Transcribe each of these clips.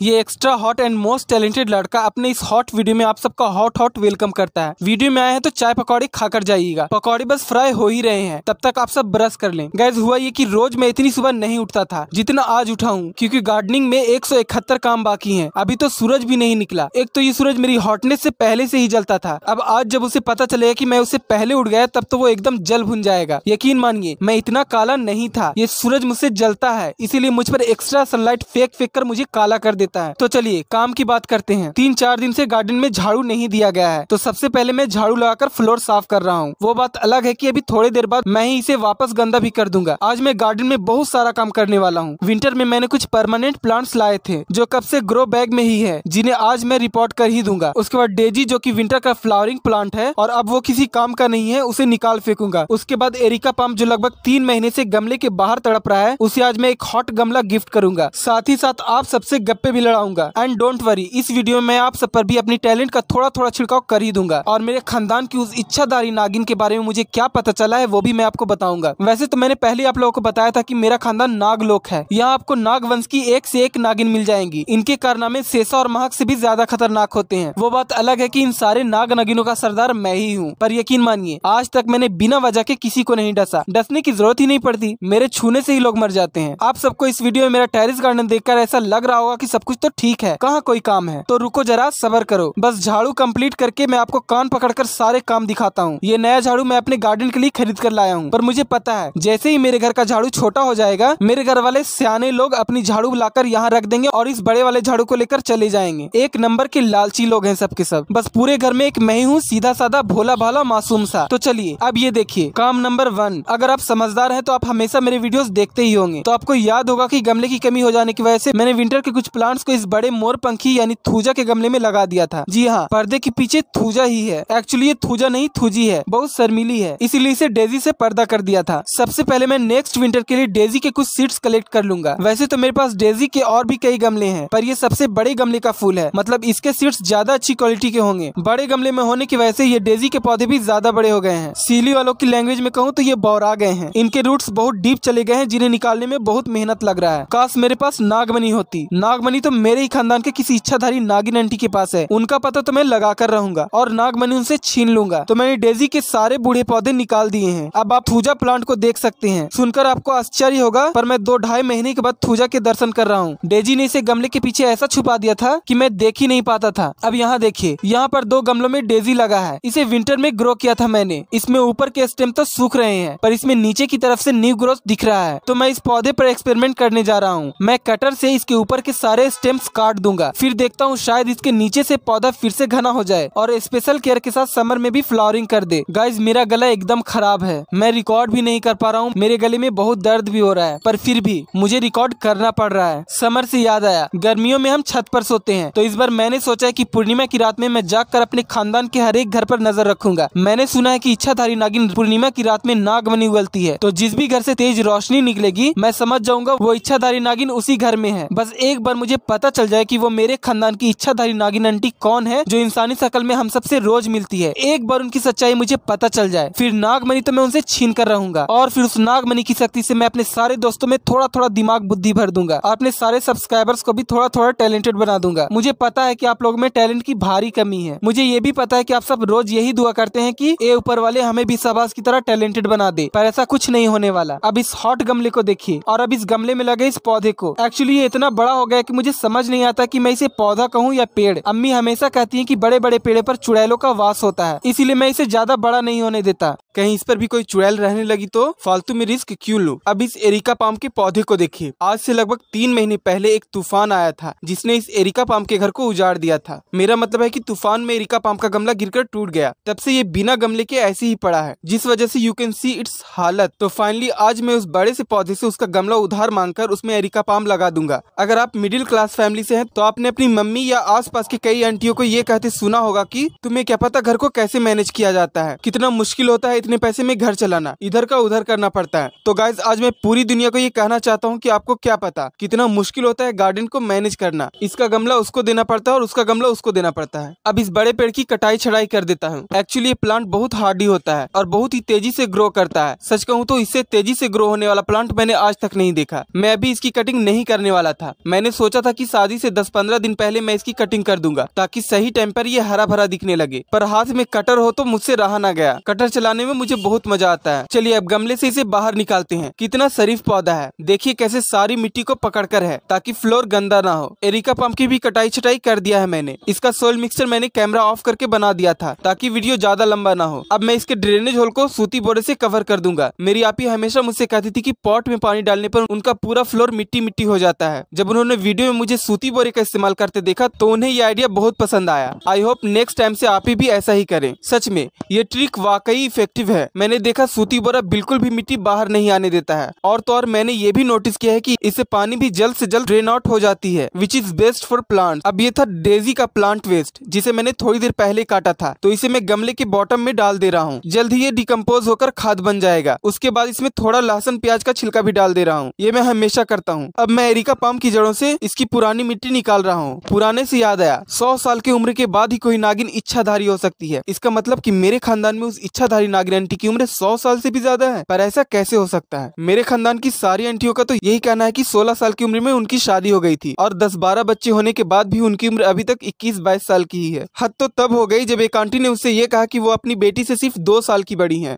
ये extra hot and most talented लड़का अपने इस हॉट वीडियो में आप सबका हॉट वेलकम करता है। वीडियो में आए हैं तो चाय पकौड़े खाकर जाइएगा। पकौड़े बस फ्राई हो ही रहे हैं, तब तक आप सब ब्रश कर लें। गाइस हुआ ये कि रोज मैं इतनी सुबह नहीं उठता था जितना आज उठा हूँ, क्योंकि गार्डनिंग में 171 काम बाकी हैं। अभी तो सूरज भी नहीं निकला। एक तो ये सूरज मेरी हॉटनेस से पहले से ही जलता था। अब आज जब उसे पता चलेगा कि मैं उससे पहले उठ गया तब तो वो एकदम जल भुन जाएगा। यकीन मानिए मैं इतना काला नहीं था, ये सूरज मुझसे जलता है, इसीलिए मुझ पर एक्स्ट्रा सनलाइट फेंक फेंक कर मुझे काला कर देता है। तो चलिए काम की बात करते हैं। 3-4 दिन से गार्डन में झाड़ू नहीं दिया गया है, तो सबसे पहले मैं झाड़ू लगाकर फ्लोर साफ कर रहा हूँ। वो बात अलग है कि अभी थोड़ी देर बाद मैं ही इसे वापस गंदा भी कर दूंगा। आज मैं गार्डन में बहुत सारा काम करने वाला हूँ। विंटर में मैंने कुछ परमानेंट प्लांट्स लाए थे जो कब से ग्रो बैग में ही है, जिन्हें आज मैं रिपोर्ट कर ही दूंगा। उसके बाद डेजी जो कि विंटर का फ्लावरिंग प्लांट है और अब वो किसी काम का नहीं है, उसे निकाल फेंकूंगा। उसके बाद एरिका पाम जो लगभग 3 महीने से गमले के बाहर तड़प रहा है, उसे आज मैं एक हॉट गमला गिफ्ट करूंगा। साथ ही साथ आप सबसे गप्पे भी लड़ाऊंगा। एंड डोंट वरी, इस वीडियो में मैं आप सब पर भी अपनी टैलेंट का थोड़ा थोड़ा छिड़काव कर ही दूंगा। और मेरे खानदान की उस इच्छाधारी नागिन के बारे में मुझे क्या पता चला है वो भी मैं आपको बताऊंगा। वैसे तो मैंने पहले आप लोगों को बताया था कि मेरा खानदान नागलोक है। यहाँ आपको नाग वंश की एक से एक नागिन मिल जाएंगी। इनके कारनामे शेषा और महक से भी ज्यादा खतरनाक होते हैं। वो बात अलग है कि इन सारे नाग नागिनों का सरदार मैं ही हूँ। पर यकीन मानिए आज तक मैंने बिना वजह के किसी को नहीं डसा। डसने की जरूरत ही नहीं पड़ती, मेरे छूने से ही लोग मर जाते हैं। आप सबको इस वीडियो में मेरा टेरेस गार्डन देखकर ऐसा लग रहा होगा कि सब कुछ तो ठीक है, कहाँ कोई काम है। तो रुको जरा, सब्र करो। बस झाड़ू कंप्लीट करके मैं आपको कान पकड़कर सारे काम दिखाता हूँ। ये नया झाड़ू मैं अपने गार्डन के लिए खरीद कर लाया हूँ, पर मुझे पता है जैसे ही मेरे घर का झाड़ू छोटा हो जाएगा, मेरे घर वाले सियाने लोग अपनी झाड़ू लाकर यहाँ रख देंगे और इस बड़े वाले झाड़ू को लेकर चले जाएंगे। एक नंबर के लालची लोग हैं सब के सब। बस पूरे घर में एक मैं ही हूँ, सीधा साधा भोला भाला मासूम सा। तो चलिए अब ये देखिए काम नंबर 1। अगर आप समझदार हैं तो आप हमेशा मेरे वीडियोस देखते ही होंगे, तो आपको याद होगा कि गमले की कमी हो जाने की वजह से मैंने विंटर के कुछ प्लांट्स को इस बड़े मोर पंखी यानी थूजा के गमले में लगा दिया था। जी हाँ, पर्दे के पीछे थूजा ही है। एक्चुअली ये थूजा नहीं थूजी है, बहुत शर्मीली है, इसीलिए इसे डेजी से पर्दा कर दिया था। सबसे पहले मैं नेक्स्ट विंटर के लिए डेजी के कुछ सीड्स कलेक्ट कर लूंगा। वैसे तो मेरे पास डेजी के और भी कई गमले हैं, पर ये सबसे बड़े गमले का फूल है, मतलब इसके सीड्स ज्यादा अच्छी क्वालिटी के होंगे। बड़े गमले में होने की वजह से ये डेजी के पौधे भी ज्यादा बड़े हो गए हैं। सीली वालों की लैंग्वेज में कहूँ तो ये बौरा गए हैं। इनके रूट्स बहुत डीप चले गए हैं, जिन्हें निकालने में बहुत मेहनत लग रहा है। काश मेरे पास नागमणि होती। नागमणि तो मेरे ही खानदान के किसी इच्छाधारी नागिन आंटी के पास है, उनका पता तो मैं लगा कर रहूंगा और नागमणि उनसे छीन लूंगा। तो मैंने डेजी के सारे बूढ़े पौधे निकाल दिए हैं। अब आप थूजा प्लांट को देख सकते हैं। सुनकर आपको आश्चर्य होगा, पर मैं 2-2.5 महीने के बाद थूजा के दर्शन कर रहा हूँ। डेजी ने इसे गमले के पीछे ऐसा छुपा दिया था कि मैं देख ही नहीं पाता था। अब यहाँ देखिए, यहाँ पर 2 गमलों में डेजी लगा है। इसे विंटर में ग्रो किया था मैंने। इसमें ऊपर के स्टेम तो सूख रहे हैं, पर इसमें नीचे की तरफ से न्यू ग्रोथ दिख रहा है। तो मैं इस पौधे पर एक्सपेरिमेंट करने जा रहा हूँ। मैं कटर से इसके ऊपर के सारे स्टेम्स काट दूंगा, फिर देखता हूँ शायद इसके नीचे से पौधा फिर से घना हो जाए और स्पेशल केयर के साथ समर में भी फ्लावरिंग कर दे। गाइज मेरा गला एकदम खराब है, मैं रिकॉर्ड भी नहीं कर पा रहा हूँ। मेरे गले में बहुत दर्द भी हो रहा है, पर फिर भी मुझे रिकॉर्ड करना पड़ रहा है। समर से याद आया, गर्मियों में हम छत पर सोते हैं, तो इस बार मैंने सोचा है कि पूर्णिमा की रात में मैं जाकर अपने खानदान के हर एक घर पर नजर रखूंगा। मैंने सुना है कि इच्छाधारी नागिन पूर्णिमा की रात में नागमणि उगलती है, तो जिस भी घर से तेज रोशनी निकलेगी मैं समझ जाऊंगा वो इच्छाधारी नागिन उसी घर में है। बस एक बार मुझे पता चल जाए कि वो मेरे खानदान की इच्छाधारी नागिन आंटी कौन है जो इंसानी शक्ल में हम सबसे रोज मिलती है। एक बार उनकी सच्चाई मुझे पता चल जाए, फिर नागमणि तो मैं उनसे छीन कर रहूंगा और फिर उस नागमणि की शक्ति से मैं अपने सारे दोस्तों में थोड़ा थोड़ा दिमाग बुद्धि भर दूंगा और अपने सारे सब्सक्राइबर्स को भी थोड़ा थोड़ा टैलेंटेड बना दूंगा। मुझे पता है कि आप लोगों में टैलेंट की भारी कमी है। मुझे ये भी पता है कि आप सब रोज यही दुआ करते हैं कि ए ऊपर वाले हमें भी शहबाज की तरह टैलेंटेड बना दे, पर ऐसा कुछ नहीं होने वाला। अब इस हॉट गमले को देखिए और अब इस गमले में लगे इस पौधे को। एक्चुअली ये इतना बड़ा हो गया कि मुझे समझ नहीं आता कि मैं इसे पौधा कहूँ या पेड़। अम्मी हमेशा कहती है कि बड़े बड़े पेड़ पर चुड़ैलों का वास होता है, इसीलिए मैं इसे ज्यादा बड़ा नहीं होने देता। कहीं इस पर भी कोई चुड़ैल रहने लगी तो फालतू में रिस्क क्यों लूं। अब इस एरिका पाम के पौधे को देखिए। आज से लगभग 3 महीने पहले एक तूफान आया था जिसने इस एरिका पाम के घर को उजाड़ दिया था। मेरा मतलब है कि तूफान में एरिका पाम का गमला गिरकर टूट गया, तब से ये बिना गमले के ऐसे ही पड़ा है, जिस वजह से यू कैन सी इट्स हालत। तो फाइनली आज मैं उस बड़े से पौधे से उसका गमला उधार मांगकर उसमें एरिका पाम लगा दूंगा। अगर आप मिडिल क्लास फैमिली से हैं तो आपने अपनी मम्मी या आसपास के कई आंटियों को ये कहते सुना होगा कि तुम्हें क्या पता घर को कैसे मैनेज किया जाता है, कितना मुश्किल होता है इतने पैसे में घर चलाना, इधर का उधर करना पड़ता है। तो गाइज आज मैं पूरी दुनिया को ये कहना चाहता हूँ कि आपको क्या पता कितना मुश्किल होता है गार्डन को मैनेज करना। इसका गमला उसको देना पड़ता है और उसका गमला उसको देना पड़ता है। अब इस बड़े पेड़ की कटाई छड़ाई कर देता हूँ। एक्चुअली ये प्लांट बहुत हार्डी होता है और बहुत ही तेजी से ग्रो करता है। सच कहूँ तो इससे तेजी से ग्रो होने वाला प्लांट मैंने आज तक नहीं देखा। मैं अभी इसकी कटिंग नहीं करने वाला था। मैंने सोचा था था कि शादी से 10-15 दिन पहले मैं इसकी कटिंग कर दूंगा ताकि सही टाइम पर ये हरा भरा दिखने लगे, पर हाथ में कटर हो तो मुझसे रहा ना गया। कटर चलाने में मुझे बहुत मजा आता है। चलिए अब गमले से इसे बाहर निकालते हैं। कितना शरीफ पौधा है, देखिए कैसे सारी मिट्टी को पकड़कर है ताकि फ्लोर गंदा ना हो। एरिका पाम की भी कटाई छटाई कर दिया है मैंने। इसका सोइल मिक्सचर मैंने कैमरा ऑफ करके बना दिया था ताकि वीडियो ज्यादा लंबा ना हो। अब मैं इसके ड्रेनेज होल को सूती बोरे से कवर कर दूंगा। मेरी आपी हमेशा मुझसे कहती थी कि पॉट में पानी डालने पर उनका पूरा फ्लोर मिट्टी मिट्टी हो जाता है। जब उन्होंने वीडियो में मुझे सूती बोरे का इस्तेमाल करते देखा तो उन्हें ये आइडिया बहुत पसंद आया। आई होप नेक्स्ट टाइम से आप ही भी ऐसा ही करें। सच में ये ट्रिक वाकई इफेक्टिव है। मैंने देखा सूती बोरा बिल्कुल भी मिट्टी बाहर नहीं आने देता है, और तो और मैंने ये भी नोटिस किया है कि इससे पानी भी जल्द से जल्द ड्रेन आउट हो जाती है, which is best for plant. अब ये था डेजी का प्लांट वेस्ट जिसे मैंने थोड़ी देर पहले काटा था, तो इसे मैं गमले के बॉटम में डाल दे रहा हूँ। जल्द ही ये डिकम्पोज होकर खाद बन जाएगा। उसके बाद इसमें थोड़ा लहसुन प्याज का छिलका भी डाल दे रहा हूँ। ये मैं हमेशा करता हूँ। अब मैं एरिका पाम की जड़ों से इसकी पुरानी मिट्टी निकाल रहा हूँ। पुराने से याद आया, 100 साल की उम्र के बाद ही कोई नागिन इच्छाधारी हो सकती है। इसका मतलब कि मेरे खानदान में उस इच्छाधारी नागिन आंटी की उम्र 100 साल से भी ज्यादा है। पर ऐसा कैसे हो सकता है? मेरे खानदान की सारी आंटियों का तो यही कहना है कि 16 साल की उम्र में उनकी शादी हो गई थी और 10-12 बच्चे होने के बाद भी उनकी उम्र अभी तक 21-22 साल की ही है। हद तो तब हो गई जब एक आंटी ने उससे ये कहा कि वो अपनी बेटी से सिर्फ 2 साल की बड़ी है।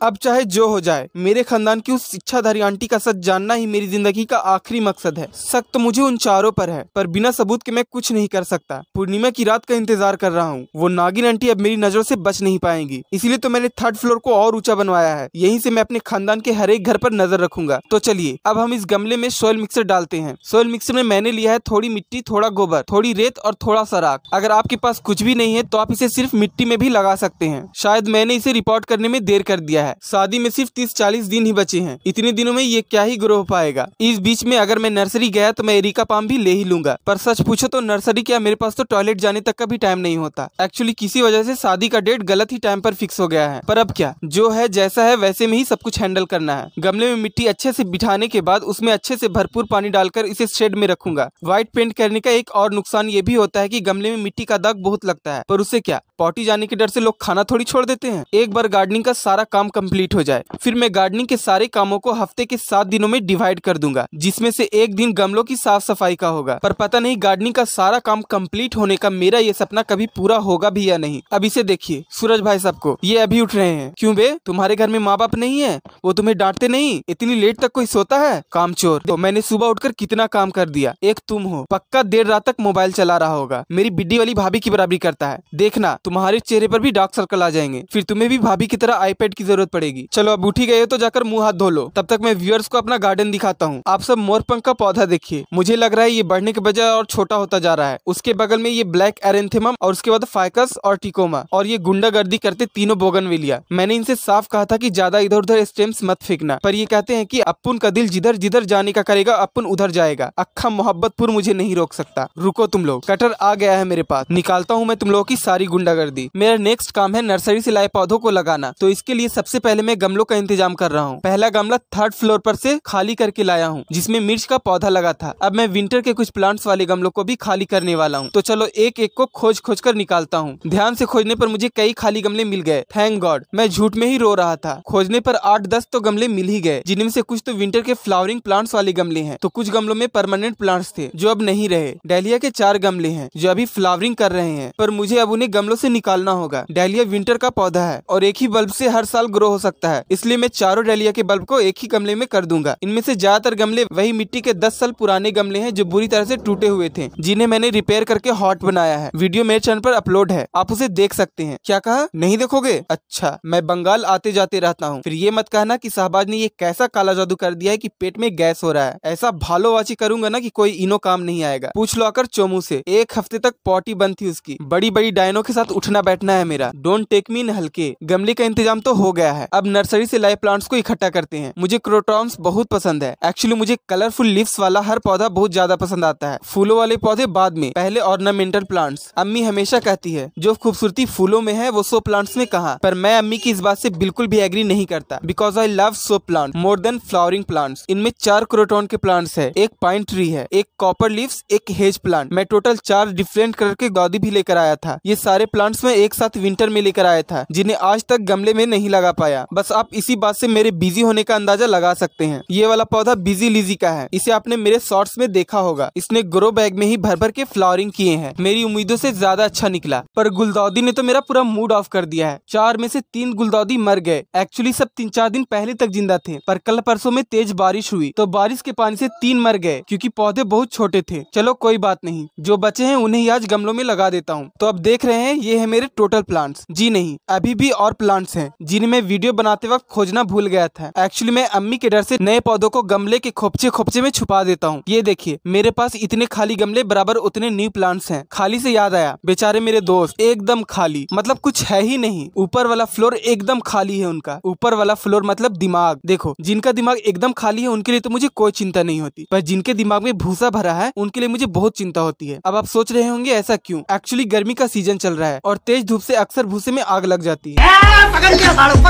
अब चाहे जो हो जाए, मेरे खानदान की उस इच्छाधारी आंटी का सच जानना ही मेरी जिंदगी का आखिरी मकसद है। शक तो मुझे उन चारों पर है, पर बिना सबूत के मैं कुछ नहीं कर सकता। पूर्णिमा की रात का इंतजार कर रहा हूँ। वो नागिन आंटी अब मेरी नजरों से बच नहीं पाएंगी, इसीलिए तो मैंने 3rd फ्लोर को और ऊंचा बनवाया है। यहीं से मैं अपने खानदान के हर एक घर पर नजर रखूंगा। तो चलिए अब हम इस गमले में सोइल मिक्सर डालते हैं। सोइल मिक्सर में मैंने लिया है थोड़ी मिट्टी, थोड़ा गोबर, थोड़ी रेत और थोड़ा सा राख। अगर आपके पास कुछ भी नहीं है तो आप इसे सिर्फ मिट्टी में भी लगा सकते हैं। शायद मैंने इसे रिपोर्ट करने में देर कर दिया है। शादी में सिर्फ 30-40 दिन ही बचे हैं। इतने दिनों में ये क्या ही ग्रो हो पाएगा। इस बीच में अगर मैं नर्सरी गया तो मैं एरिका पाम भी ले ही लूंगा। पर सच पूछो तो नर्सरी क्या, मेरे पास तो टॉयलेट जाने तक का भी टाइम नहीं होता। एक्चुअली किसी वजह से शादी का डेट गलत ही टाइम पर फिक्स हो गया है। पर अब क्या, जो है जैसा है वैसे में ही सब कुछ हैंडल करना है। गमले में मिट्टी अच्छे से बिठाने के बाद उसमें अच्छे से भरपूर पानी डालकर इसे शेड में रखूंगा। व्हाइट पेंट करने का एक और नुकसान ये भी होता है कि गमले में मिट्टी का दाग बहुत लगता है, पर उससे क्या, पॉटी जाने के डर से लोग खाना थोड़ी छोड़ देते हैं। एक बार गार्डनिंग का सारा काम कंप्लीट हो जाए फिर मैं गार्डनिंग के सारे कामों को हफ्ते के 7 दिनों में डिवाइड कर दूंगा, जिसमें से एक दिन गमलों की साफ सफाई का होगा। पर पता नहीं गार्डनिंग का सारा काम कंप्लीट होने का मेरा ये सपना कभी पूरा होगा भी या नहीं। अब इसे देखिए, सूरज भाई सबको ये अभी उठ रहे हैं। क्यों बे, तुम्हारे घर में माँ बाप नहीं है? वो तुम्हें डांटते नहीं? इतनी लेट तक कोई सोता है? कामचोर। तो मैंने सुबह उठकर कितना काम कर दिया। एक तुम हो, पक्का देर रात तक मोबाइल चला रहा होगा। मेरी बिड्डी वाली भाभी की बराबरी करता है। देखना तुम्हारे चेहरे पर भी डार्क सर्कल आ जाएंगे, फिर तुम्हें भी भाभी की तरह आईपैड की जरूरत पड़ेगी। चलो अब उठी गए हो तो जाकर मुंह हाथ धो लो। तब तक मैं व्यूअर्स को अपना गार्डन दिखाता हूँ। आप सब मोरपंख का पौधा देखिए। मुझे लग रहा है ये बढ़ने के बजाय और छोटा होता जा रहा है। उसके बगल में ये ब्लैक एरेंथेमम और उसके बाद फाइकस और टिकोमा और ये गुंडागर्दी करते तीनों बोगनविलिया। मैंने इनसे साफ कहा था कि ज्यादा इधर उधर स्टेम्स मत फेंकना, पर ये कहते हैं कि अपुन का दिल जिधर जिधर जाने का करेगा अपुन उधर जाएगा। अक्खा मोहब्बतपुर मुझे नहीं रोक सकता। रुको तुम लोग, कटर आ गया है मेरे पास। निकालता हूँ मैं तुम लोगों की सारी गुंडागर्दी। मेरा नेक्स्ट काम है नर्सरी से लाए पौधों को लगाना। तो इसके लिए सबसे पहले मैं गमलों का इंतजाम कर रहा हूँ। पहला गमला 3rd फ्लोर पर से खाली करके लाया हूँ, जिसमें मिर्च का पौधा लगा था। अब मैं विंटर के कुछ प्लांट्स वाले गमलों को भी खाली करने वाला हूँ। तो चलो एक एक को खोज खोज कर निकालता हूँ। ध्यान से खोजने पर मुझे कई खाली गमले मिल गए। Thank God. मैं झूठ में ही रो रहा था। खोजने पर 8-10 तो गमले मिल ही गए, जिनमें से कुछ तो विंटर के फ्लावरिंग प्लांट्स वाले गमले हैं, तो कुछ गमलों में परमानेंट प्लांट्स थे जो अब नहीं रहे। डालिया के 4 गमले हैं जो अभी फ्लावरिंग कर रहे हैं, पर मुझे अब उन्हें गमलों से निकालना होगा। डालिया विंटर का पौधा है और एक ही बल्ब से हर साल ग्रो हो सकता है, इसलिए मैं चारों डालिया के बल्ब को एक ही गमले में कर दूंगा। इनमें से ज्यादातर गमले वही मिट्टी के 10 साल पुराने गमले हैं जो बुरी तरह से टूटे हुए थे, जिन्हें मैंने रिपेयर करके हॉट बनाया है। वीडियो मेरे चैनल पर अपलोड है, आप उसे देख सकते हैं। क्या कहा, नहीं देखोगे? अच्छा, मैं बंगाल आते जाते रहता हूँ। फिर ये मत कहना कि शहबाज ने ये कैसा काला जादू कर दिया है कि पेट में गैस हो रहा है। ऐसा भालोवाची करूंगा ना कि कोई इनो काम नहीं आएगा। पूछ लो आकर चोमू से। 1 हफ्ते तक पॉटी बंद थी उसकी। बड़ी बड़ी डायनो के साथ उठना बैठना है मेरा। डोंट टेक मी इन हल्के। गमले का इंतजाम तो हो गया है, अब नर्सरी से लाए प्लांट्स को इकट्ठा करते हैं। मुझे क्रोटॉन्स बहुत पसंद है। एक्चुअली मुझे कलरफुल लीव्स वाला हर पौधा बहुत ज्यादा पसंद आता है। फूलों वाले पौधे बाद में, पहले ऑर्नामेंटल प्लांट्स। अम्मी हमेशा कहती है जो खूबसूरती फूलों में है वो शो प्लांट्स में कहाँ, पर मैं अम्मी की इस बात से बिल्कुल भी एग्री नहीं करता, because I love show plant more than flowering plants. इनमें 4 क्रोटॉन के प्लांट्स है, एक पाइन ट्री है, एक कॉपर लीव्स, एक हेज प्लांट। मैं टोटल 4 डिफरेंट कलर के गौदी भी लेकर आया था। ये सारे प्लांट प्लांट्स में एक साथ विंटर में लेकर आया था, जिन्हें आज तक गमले में नहीं लगा पाया। बस आप इसी बात से मेरे बिजी होने का अंदाजा लगा सकते हैं। ये वाला पौधा बिजी लिजी का है, इसे आपने मेरे शॉर्ट्स में देखा होगा। इसने ग्रो बैग में ही भर भर के फ्लावरिंग किए हैं। मेरी उम्मीदों से ज्यादा अच्छा निकला, पर गुलदाउदी ने तो मेरा पूरा मूड ऑफ कर दिया है। 4 में से 3 गुलदाउदी मर गए। एक्चुअली सब 3-4 दिन पहले तक जिंदा थे, पर कल परसों में तेज बारिश हुई तो बारिश के पानी से 3 मर गए, क्योंकि पौधे बहुत छोटे थे। चलो कोई बात नहीं, जो बचे हैं उन्हें आज गमलों में लगा देता हूँ। तो अब देख रहे हैं ये है मेरे टोटल प्लांट्स। जी नहीं, अभी भी और प्लांट्स हैं जिन्हें मैं वीडियो बनाते वक्त खोजना भूल गया था। एक्चुअली मैं अम्मी के डर से नए पौधों को गमले के खोपचे में छुपा देता हूँ। ये देखिए, मेरे पास इतने खाली गमले बराबर उतने न्यू प्लांट्स हैं। खाली से याद आया, बेचारे मेरे दोस्त एकदम खाली, मतलब कुछ है ही नहीं। ऊपर वाला फ्लोर एकदम खाली है उनका। ऊपर वाला फ्लोर मतलब दिमाग। देखो, जिनका दिमाग एकदम खाली है उनके लिए तो मुझे कोई चिंता नहीं होती, पर जिनके दिमाग में भूसा भरा है उनके लिए मुझे बहुत चिंता होती है। अब आप सोच रहे होंगे ऐसा क्यों? एक्चुअली गर्मी का सीजन चल रहा है और तेज धूप से अक्सर भूसे में आग लग जाती है।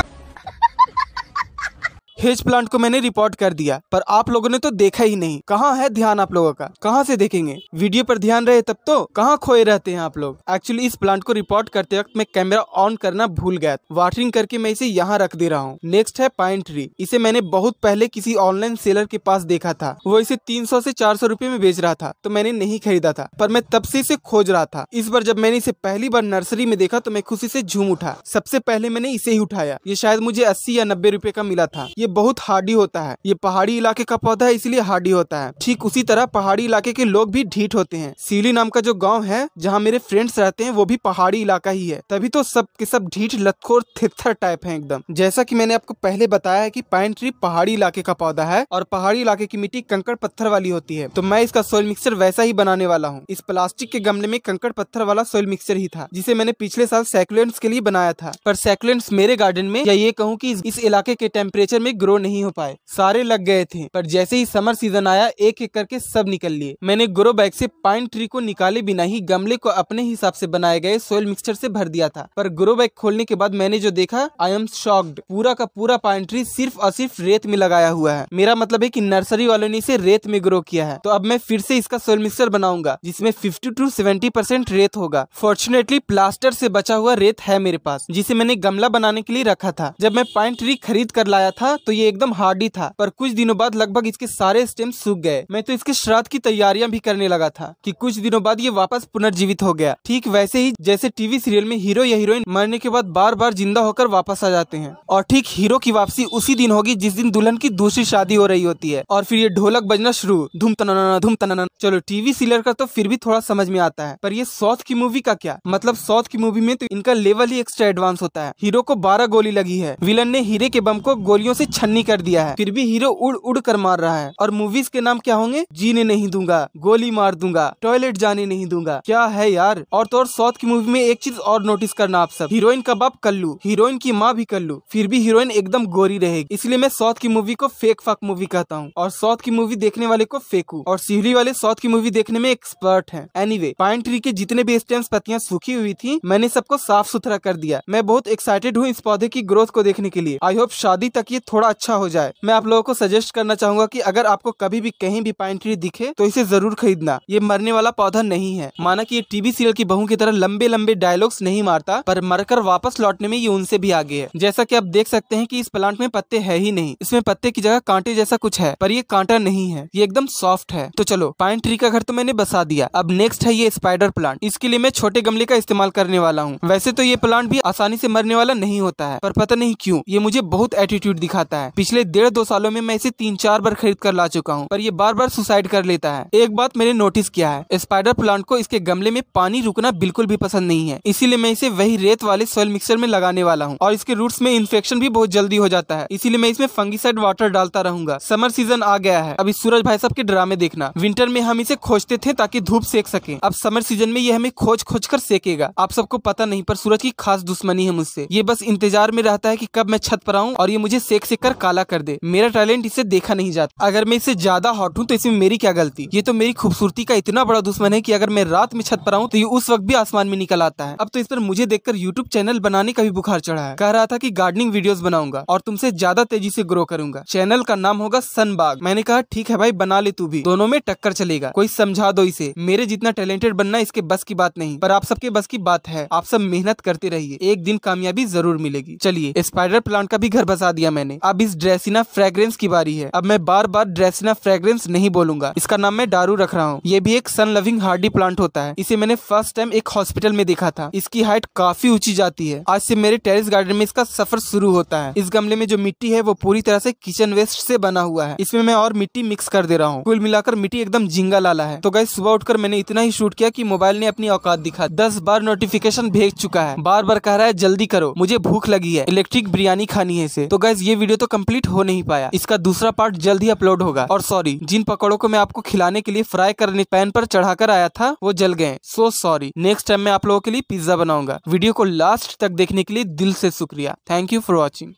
हेज प्लांट को मैंने रिपोर्ट कर दिया, पर आप लोगों ने तो देखा ही नहीं। कहाँ है ध्यान आप लोगों का? कहाँ से देखेंगे? वीडियो पर ध्यान रहे तब तो। कहाँ खोए रहते हैं आप लोग? एक्चुअली इस प्लांट को रिपोर्ट करते वक्त मैं कैमरा ऑन करना भूल गया। वाटरिंग करके मैं इसे यहाँ रख दे रहा हूँ। नेक्स्ट है पाइन ट्री। इसे मैंने बहुत पहले किसी ऑनलाइन सेलर के पास देखा था। वो इसे 300 से 400 रुपए में बेच रहा था, तो मैंने नहीं खरीदा था, पर मैं तब से इसे खोज रहा था। इस बार जब मैंने इसे पहली बार नर्सरी में देखा तो मैं खुशी से झूम उठा। सबसे पहले मैंने इसे ही उठाया। ये शायद मुझे 80 या 90 रुपए का मिला था। ये बहुत हार्डी होता है। ये पहाड़ी इलाके का पौधा है, इसलिए हार्डी होता है। ठीक उसी तरह पहाड़ी इलाके के लोग भी ढीठ होते हैं। सीली नाम का जो गांव है जहां मेरे फ्रेंड्स रहते हैं वो भी पहाड़ी इलाका ही है, तभी तो सब के सब ढीठ लतखोर थित्थर टाइप हैं एकदम। जैसा कि मैंने आपको पहले बताया है कि पाइन ट्री पहाड़ी इलाके का पौधा है और पहाड़ी इलाके की मिट्टी कंकड़ पत्थर वाली होती है, तो मैं इसका सोइल मिक्सचर वैसा ही बनाने वाला हूँ। इस प्लास्टिक के गमले में कंकड़ पत्थर वाला सोइल मिक्सचर ही था, जिसे मैंने पिछले साल सैकुलेंट्स के लिए बनाया था। पर सैकुलेंट्स मेरे गार्डन में, या ये कहूँ कि इस इलाके के टेम्परेचर में ग्रो नहीं हो पाए। सारे लग गए थे, पर जैसे ही समर सीजन आया एक एक करके सब निकल लिए। मैंने ग्रो बैग से पाइन ट्री को निकाले बिना ही गमले को अपने हिसाब से बनाए गए सोइल मिक्सचर से भर दिया था। पर ग्रो बैग खोलने के बाद मैंने जो देखा, आई एम शॉक्ड। पूरा का पूरा पाइन ट्री सिर्फ और सिर्फ रेत में लगाया हुआ है। मेरा मतलब है कि नर्सरी वालों ने इसे रेत में ग्रो किया है। तो अब मैं फिर से इसका सोइल मिक्सचर बनाऊंगा जिसमें 50 to 70% रेत होगा। फॉर्चुनेटली प्लास्टर से बचा हुआ रेत है मेरे पास, जिसे मैंने गमला बनाने के लिए रखा था। जब मैं पाइन ट्री खरीद कर लाया था तो ये एकदम हार्डी था, पर कुछ दिनों बाद लगभग इसके सारे स्टेम सूख गए। मैं तो इसके श्राद्ध की तैयारियां भी करने लगा था कि कुछ दिनों बाद ये वापस पुनर्जीवित हो गया। ठीक वैसे ही जैसे टीवी सीरियल में हीरो या हीरोइन मरने के बाद बार बार जिंदा होकर वापस आ जाते हैं। और ठीक हीरो की वापसी उसी दिन होगी जिस दिन दुल्हन की दूसरी शादी हो रही होती है, और फिर ये ढोलक बजना शुरू, धूम तनाना धूम तनाना। चलो टीवी सीरियल का तो फिर भी थोड़ा समझ में आता है, पर ये साउथ की मूवी का क्या? मतलब साउथ की मूवी में तो इनका लेवल ही एक्स्ट्रा एडवांस होता है। हीरो को 12 गोली लगी है, विलन ने हीरे के बम को गोलियों से छन्नी कर दिया है, फिर भी हीरो उड़ उड़ कर मार रहा है। और मूवीज के नाम क्या होंगे? जीने नहीं दूंगा, गोली मार दूंगा, टॉयलेट जाने नहीं दूंगा। क्या है यार। और तो और साउथ की मूवी में एक चीज और नोटिस करना आप सब, हीरोइन का बाप कल्लू, हीरोइन की माँ भी कल्लू, फिर भी हीरोइन एकदम गोरी रहेगी। इसलिए मैं साउथ की मूवी को फेक फाक मूवी कहता हूँ, और साउथ की मूवी देखने वाले को फेकू, और सिवली वाले साउथ की मूवी देखने में एक्सपर्ट हैं। एनीवे, पाइन ट्री के जितने भी स्टेम्स पत्तियां सूखी हुई थी मैंने सबको साफ सुथरा कर दिया। मैं बहुत एक्साइटेड हूँ इस पौधे की ग्रोथ को देखने के लिए। आई होप शादी तक ये थोड़ा अच्छा हो जाए। मैं आप लोगों को सजेस्ट करना चाहूंगा कि अगर आपको कभी भी कहीं भी पाइन ट्री दिखे तो इसे जरूर खरीदना। ये मरने वाला पौधा नहीं है। माना कि ये टीवी सीरियल की बहू की तरह लंबे लंबे डायलॉग्स नहीं मारता, पर मरकर वापस लौटने में ये उनसे भी आगे है। जैसा कि आप देख सकते हैं कि इस प्लांट में पत्ते है ही नहीं, इसमें पत्ते की जगह कांटे जैसा कुछ है, पर ये कांटा नहीं है, ये एकदम सॉफ्ट है। तो चलो, पाइन ट्री का घर तो मैंने बसा दिया। अब नेक्स्ट है ये स्पाइडर प्लांट। इसके लिए मैं छोटे गमले का इस्तेमाल करने वाला हूँ। वैसे तो ये प्लांट भी आसानी से मरने वाला नहीं होता है, पर पता नहीं क्यों ये मुझे बहुत एटीट्यूड दिखाता है। पिछले 1.5-2 सालों में मैं इसे 3-4 बार खरीद कर ला चुका हूँ, पर ये बार बार सुसाइड कर लेता है। एक बात मैंने नोटिस किया है, स्पाइडर प्लांट को इसके गमले में पानी रुकना बिल्कुल भी पसंद नहीं है, इसीलिए मैं इसे वही रेत वाले सॉइल मिक्सचर में लगाने वाला हूँ। और इसके रूट्स में इन्फेक्शन भी बहुत जल्दी हो जाता है, इसीलिए मैं इसमें फंगीसाइड वाटर डालता रहूंगा। समर सीजन आ गया है, अभी सूरज भाई साहब के ड्रामे देखना। विंटर में हम इसे खोजते थे ताकि धूप सेक सके, अब समर सीजन में ये हमें खोज खोज कर सेकेगा। आप सबको पता नहीं, पर सूरज की खास दुश्मनी है मुझसे। ये बस इंतजार में रहता है कि कब मैं छत पर आऊं और ये मुझे सेक सेक देखकर काला कर दे। मेरा टैलेंट इसे देखा नहीं जाता। अगर मैं इससे ज्यादा हॉट हूँ तो इसमें मेरी क्या गलती। ये तो मेरी खूबसूरती का इतना बड़ा दुश्मन है कि अगर मैं रात में छत पर आऊँ तो ये उस वक्त भी आसमान में निकल आता है। अब तो इस पर मुझे देखकर यूट्यूब चैनल बनाने का भी बुखार चढ़ा है। कह रहा था कि गार्डनिंग वीडियोस बनाऊंगा और तुमसे ज्यादा तेजी से ग्रो करूंगा। चैनल का नाम होगा सनबाग। मैंने कहा ठीक है भाई, बना ले तू भी, दोनों में टक्कर चलेगा। कोई समझा दो इसे, मेरे जितना टैलेंटेड बनना इसके बस की बात नहीं, पर आप सबके बस की बात है। आप सब मेहनत करते रहिए, एक दिन कामयाबी जरूर मिलेगी। चलिए, स्पाइडर प्लांट का भी घर बसा दिया मैंने। अब इस ड्रेसिना फ्रेग्रेंस की बारी है। अब मैं बार बार ड्रेसिना फ्रेग्रेंस नहीं बोलूंगा, इसका नाम मैं दारू रख रहा हूँ। ये भी एक सन लविंग हार्डी प्लांट होता है। इसे मैंने फर्स्ट टाइम एक हॉस्पिटल में देखा था। इसकी हाइट काफी ऊंची जाती है। आज से मेरे टेरेस गार्डन में इसका सफर शुरू होता है। इस गमले में जो मिट्टी है वो पूरी तरह से किचन वेस्ट से बना हुआ है। इसमें मैं और मिट्टी मिक्स कर दे रहा हूँ। कुल मिलाकर मिट्टी एकदम जिंगा लाला है। तो गाइस, सुबह उठकर मैंने इतना ही शूट किया कि मोबाइल ने अपनी औकात दिखा। 10 बार नोटिफिकेशन भेज चुका है। बार बार कह रहा है जल्दी करो, मुझे भूख लगी है, इलेक्ट्रिक बिरयानी खानी है इसे। तो गाइस, ये वीडियो तो कंप्लीट हो नहीं पाया। इसका दूसरा पार्ट जल्द ही अपलोड होगा। और सॉरी, जिन पकौड़ों को मैं आपको खिलाने के लिए फ्राई करने पैन पर चढ़ाकर आया था वो जल गए। So sorry. नेक्स्ट टाइम मैं आप लोगों के लिए पिज्जा बनाऊंगा। वीडियो को लास्ट तक देखने के लिए दिल से शुक्रिया। Thank you for watching.